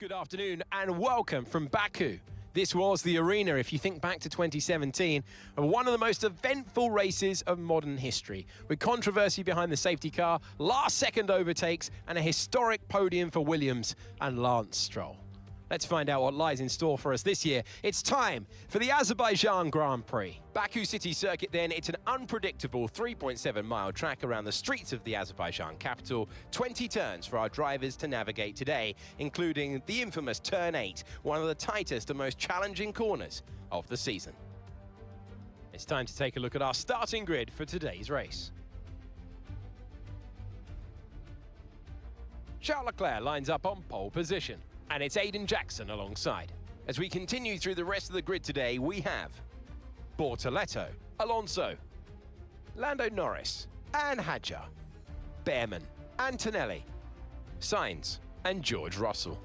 Good afternoon and welcome from Baku. This was the arena, if you think back to 2017, of one of the most eventful races of modern history, with controversy behind the safety car, last-second overtakes, and a historic podium for Williams and Lance Stroll. Let's find out what lies in store for us this year. It's time for the Azerbaijan Grand Prix. Baku City Circuit then, it's an unpredictable 3.7-mile track around the streets of the Azerbaijan capital. 20 turns for our drivers to navigate today, including the infamous Turn 8, one of the tightest and most challenging corners of the season. It's time to take a look at our starting grid for today's race. Charles Leclerc lines up on pole position, and it's Aiden Jackson alongside. As we continue through the rest of the grid today, we have Bortoleto, Alonso, Lando Norris, and Hadjar, Behrman, Antonelli, Sainz, and George Russell,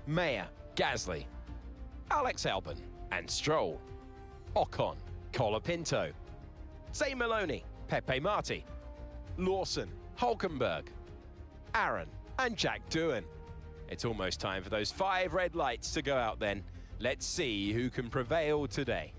Mayer, Gasly, Alex Albon, and Stroll, Ocon, Colapinto, Zay Maloney, Pepe Marti, Lawson, Hulkenberg, Aaron, and Jack Doohan. It's almost time for those 5 red lights to go out then. Let's see who can prevail today.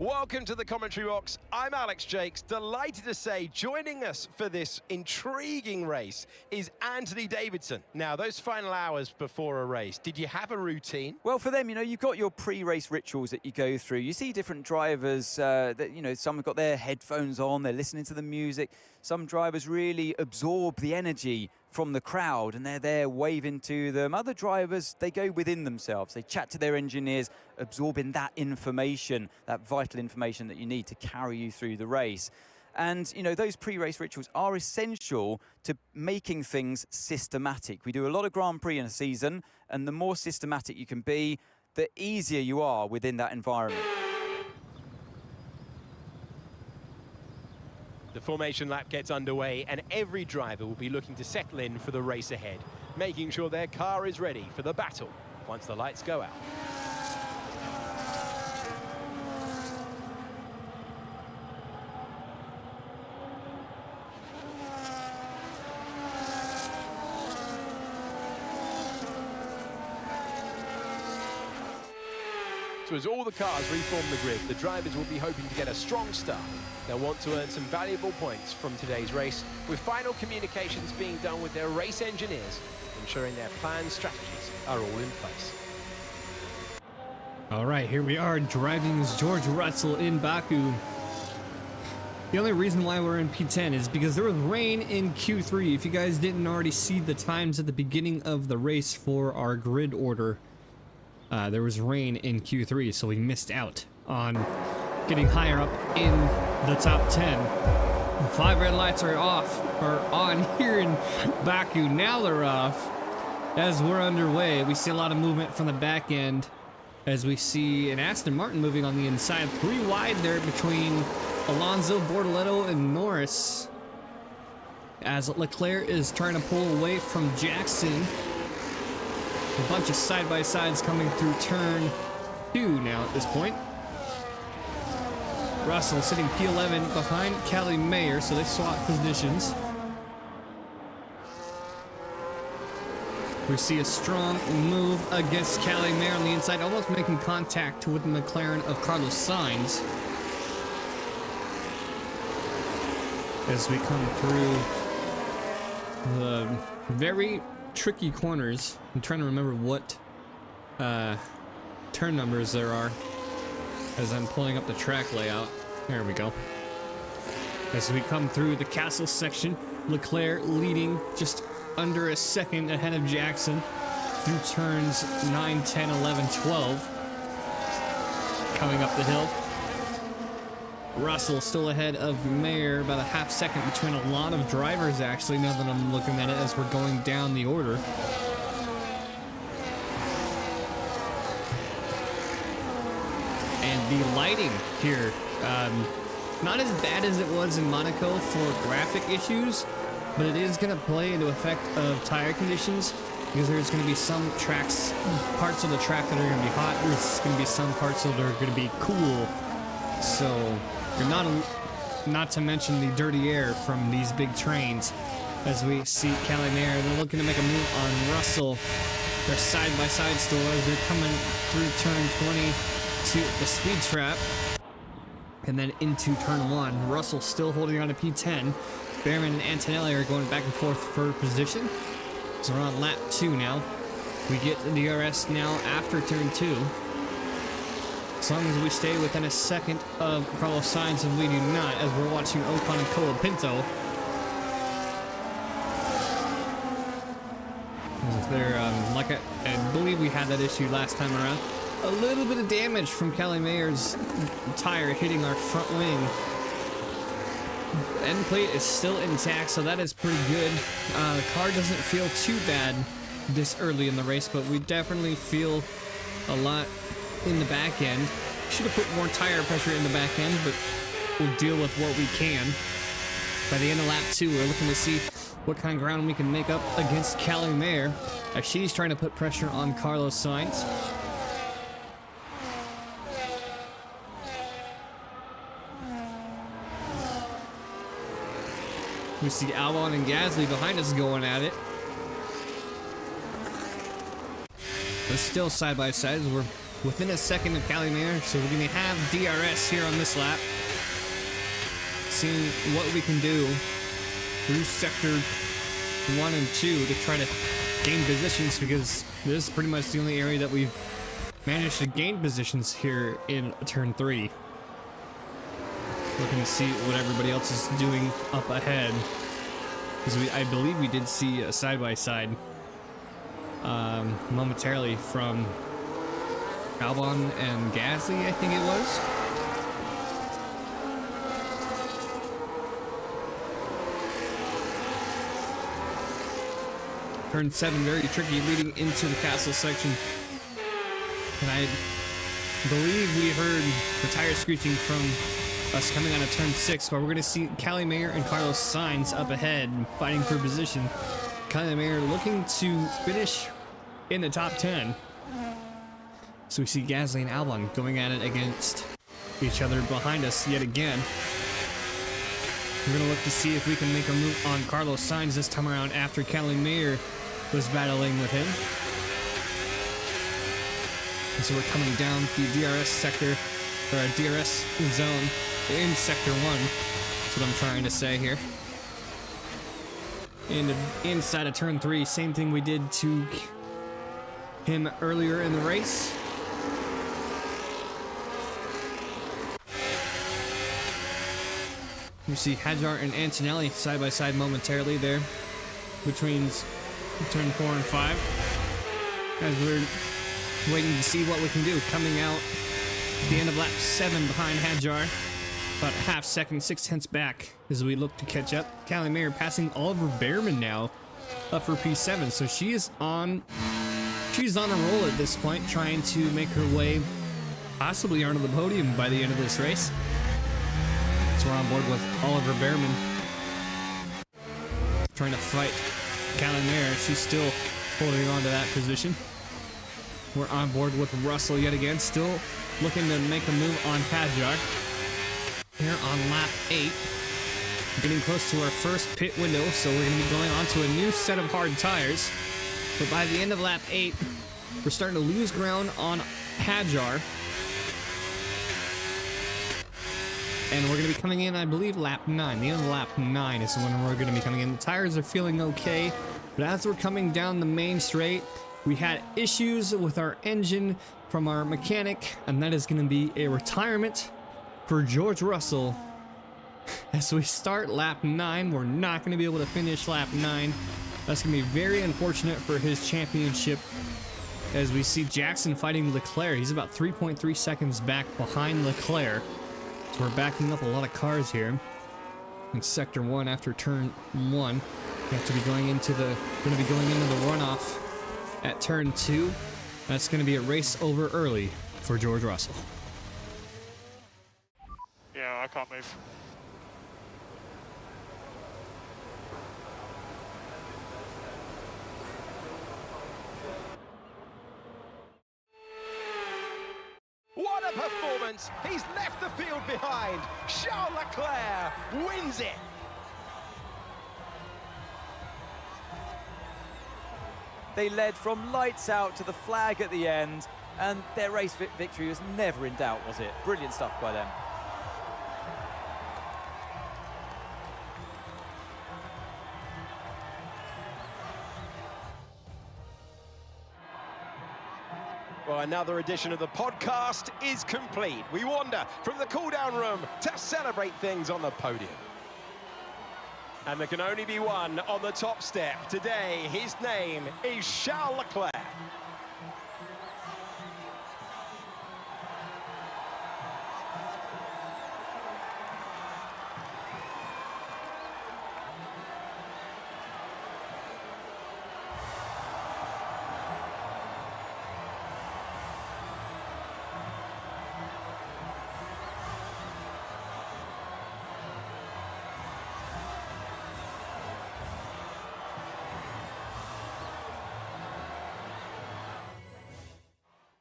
Welcome to the commentary box. I'm Alex Jakes, delighted to say joining us for this intriguing race is Anthony Davidson. Now, those final hours before a race, did you have a routine? Well, for them, you've got your pre-race rituals that you go through. You see different drivers that, some have got their headphones on, they're listening to the music. Some drivers really absorb the energy from the crowd and they're there waving to them. Other drivers, they go within themselves. They chat to their engineers, absorbing that information, that vital information that you need to carry you through the race. And, those pre-race rituals are essential to making things systematic. We do a lot of Grand Prix in a season, and the more systematic you can be, the easier you are within that environment. The formation lap gets underway and every driver will be looking to settle in for the race ahead, making sure their car is ready for the battle once the lights go out. So as all the cars reform the grid, the drivers will be hoping to get a strong start. They'll want to earn some valuable points from today's race, with final communications being done with their race engineers, ensuring their planned strategies are all in place. All right, here we are driving George Russell in Baku. The only reason why we're in P10 is because there was rain in Q3. If you guys didn't already see the times at the beginning of the race for our grid order, there was rain in Q3, so we missed out on getting higher up in the top 10. 5 red lights are on here in Baku. Now they're off. As we're underway, we see a lot of movement from the back end as we see an Aston Martin moving on the inside. 3 wide there between Alonso, Bortoleto, and Norris, as Leclerc is trying to pull away from Jackson. A bunch of side-by-sides coming through turn 2 now at this point. Russell sitting P11 behind Kelly Mayer, so they swap positions. We see a strong move against Kelly Mayer on the inside, almost making contact with the McLaren of Carlos Sainz. As we come through the very tricky corners. I'm trying to remember what turn numbers there are as I'm pulling up the track layout. There we go. As we come through the castle section, Leclerc leading just under a second ahead of Jackson through turns 9, 10, 11, 12. Coming up the hill. Russell still ahead of Mayer, about a half second between a lot of drivers actually, now that I'm looking at it as we're going down the order. And the lighting here, not as bad as it was in Monaco for graphic issues, but it is going to play into effect of tire conditions, because there's going to be some parts of the track that are going to be hot, there's going to be some parts that are going to be cool. So you're not to mention the dirty air from these big trains. As we see Calimere, they're looking to make a move on Russell. They're side-by-side still as they're coming through turn 20 to the speed trap. And then into turn 1. Russell still holding on to P10. Behrman and Antonelli are going back and forth for position. So we're on lap 2 now. We get the DRS now after turn 2. As long as we stay within a second of Carlos Sainz, and we do not, as we're watching Ocon and Colapinto. They're, like I believe we had that issue last time around. A little bit of damage from Calimere's tire hitting our front wing. End plate is still intact, so that is pretty good. The car doesn't feel too bad this early in the race, but we definitely feel a lot in the back end. Should have put more tire pressure in the back end, but we'll deal with what we can. By the end of lap 2, we're looking to see what kind of ground we can make up against Calimere, as she's trying to put pressure on Carlos Sainz. We see Albon and Gasly behind us going at it. But still side by side, we're within a second of Calimere, so we're going to have DRS here on this lap. Seeing what we can do through sector 1 and 2 to try to gain positions, because this is pretty much the only area that we've managed to gain positions here in turn 3. Looking to see what everybody else is doing up ahead, because I believe we did see a side-by-side momentarily from Albon and Gasly, I think it was. Turn 7 very tricky, leading into the castle section. And I believe we heard the tire screeching from us coming out of turn 6, but we're going to see Calimere and Carlos Sainz up ahead fighting for position. Calimere looking to finish in the top 10. So we see Gasly and Albon going at it against each other behind us yet again. We're going to look to see if we can make a move on Carlos Sainz this time around after Calimere was battling with him. And so we're coming down the DRS sector, or a DRS zone in sector 1. That's what I'm trying to say here. And inside of turn 3, same thing we did to him earlier in the race. You see Hadjar and Antonelli side by side momentarily there between turn 4 and 5, as we're waiting to see what we can do. Coming out at the end of lap 7 behind Hadjar, about a half second, 6/10 back as we look to catch up. Calimere passing Oliver Behrman now up for P7, so she's on a roll at this point, trying to make her way possibly onto the podium by the end of this race. So we're on board with Oliver Behrman trying to fight Calimere. She's still holding on to that position. We're on board with Russell yet again, still looking to make a move on Hadjar. Here on lap 8, getting close to our first pit window, so we're going to be going on to a new set of hard tires. But by the end of lap 8, we're starting to lose ground on Hadjar. And we're going to be coming in, I believe, lap 9. The end of lap 9 is when we're going to be coming in. The tires are feeling okay, but as we're coming down the main straight, we had issues with our engine from our mechanic, and that is going to be a retirement for George Russell. As we start lap 9, we're not going to be able to finish lap 9. That's going to be very unfortunate for his championship, as we see Jackson fighting Leclerc. He's about 3.3 seconds back behind Leclerc. So we're backing up a lot of cars here in sector 1 after turn 1. We have to be going into the runoff at turn 2. That's going to be a race over early for George Russell. Yeah, I can't move. What a performance! He's left the field behind. Charles Leclerc wins it. They led from lights out to the flag at the end, and their race victory was never in doubt, was it? Brilliant stuff by them. Well, another edition of the podcast is complete. We wander from the cool-down room to celebrate things on the podium. And there can only be one on the top step. Today, his name is Charles Leclerc.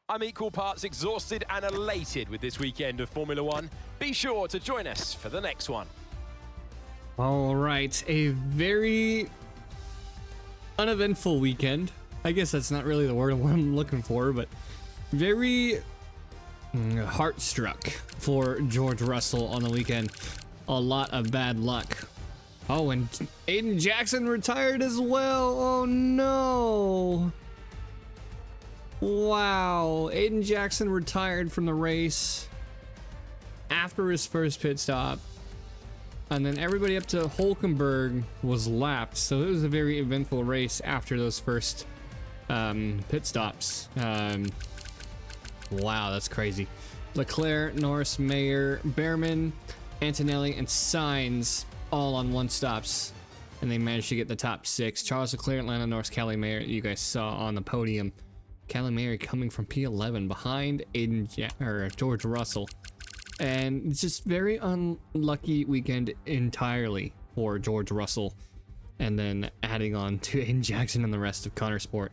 I'm equal parts exhausted and elated with this weekend of Formula One. Be sure to join us for the next one. All right, a very uneventful weekend. I guess that's not really the word I'm looking for, but very heart-struck for George Russell on the weekend. A lot of bad luck. Oh, and Aiden Jackson retired as well. Oh no. Wow, Aiden Jackson retired from the race after his first pit stop, and then everybody up to Hulkenberg was lapped, so it was a very eventful race after those first pit stops. Wow, that's crazy. Leclerc, Norris, Mayer, Behrman, Antonelli, and Sainz all on one stops, and they managed to get the top 6. Charles Leclerc, Lando Norris, Callie Mayer, you guys saw on the podium. Callie Mayer coming from P11 behind George Russell. And it's just very unlucky weekend entirely for George Russell. And then adding on to Aiden Jackson and the rest of Konnersport.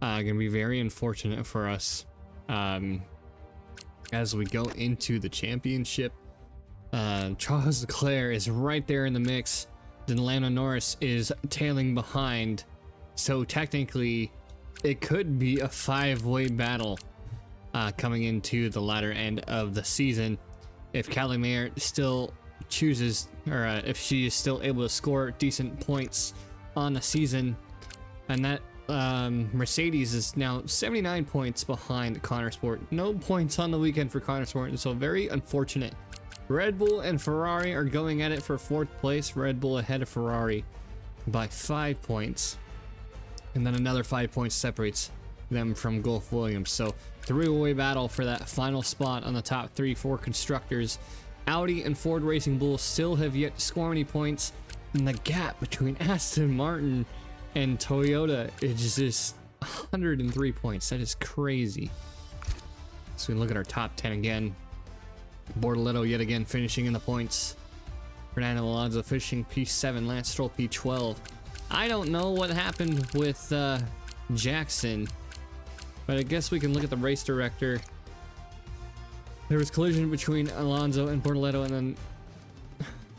Gonna be very unfortunate for us as we go into the championship. Charles Leclerc is right there in the mix. Then Lando Norris is tailing behind. So technically, it could be a 5-way battle coming into the latter end of the season if Callie Mayer still chooses, or if she is still able to score decent points on the season. And that Mercedes is now 79 points behind Konnersport. No points on the weekend for Konnersport, and so very unfortunate. Red Bull and Ferrari are going at it for 4th place. Red Bull ahead of Ferrari by 5 points. And then another 5 points separates them from Gulf Williams. So 3-way battle for that final spot on the top 3 for constructors. Audi and Ford Racing Bull still have yet to score any points. And the gap between Aston Martin and Toyota is just 103 points. That is crazy. So we look at our top 10 again. Bortoletto yet again finishing in the points. Fernando Alonso finishing P7. Lance Stroll P12. I don't know what happened with Jackson, but I guess we can look at the race director. There was collision between Alonso and Bortoletto, and then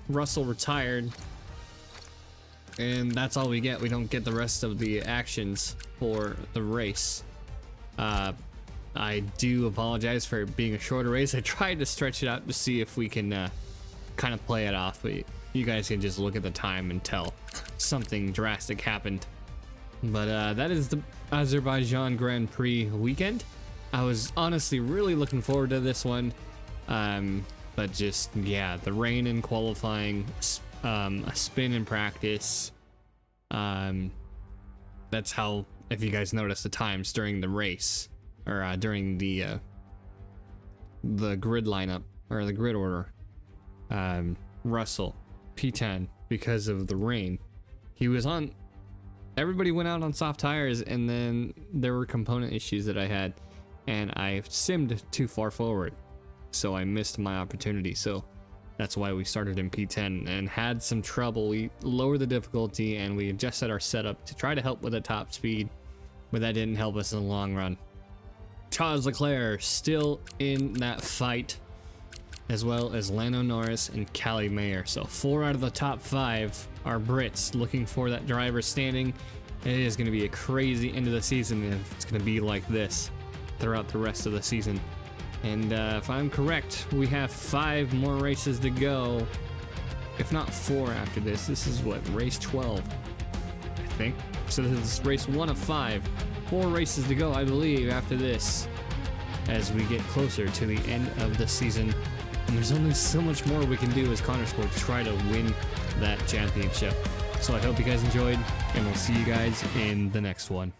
Russell retired. And that's all we get. We don't get the rest of the actions for the race. I do apologize for being a shorter race. I tried to stretch it out to see if we can kind of play it off, but you guys can just look at the time and tell something drastic happened. But that is the Azerbaijan Grand Prix weekend. I was honestly really looking forward to this one, but just, yeah, the rain in qualifying, a spin in practice. That's how, if you guys notice the times during the race, or during the grid lineup, or the grid order. Russell P10 because of the rain. He was on, everybody went out on soft tires, and then there were component issues that I had, and I simmed too far forward, so I missed my opportunity. So that's why we started in P10 and had some trouble. We lowered the difficulty and we adjusted our setup to try to help with the top speed, but that didn't help us in the long run. Charles Leclerc still in that fight, as well as Lando Norris and Callie Mayer. So 4 out of the top 5 are Brits looking for that driver's standing. It is going to be a crazy end of the season, and it's going to be like this throughout the rest of the season. And if I'm correct, we have 5 more races to go. If not 4 after this. This is what, race 12, I think. So this is race 1 of 5. 4 races to go, I believe, after this, as we get closer to the end of the season. And there's only so much more we can do as Konnersport to try to win that championship. So I hope you guys enjoyed, and we'll see you guys in the next one.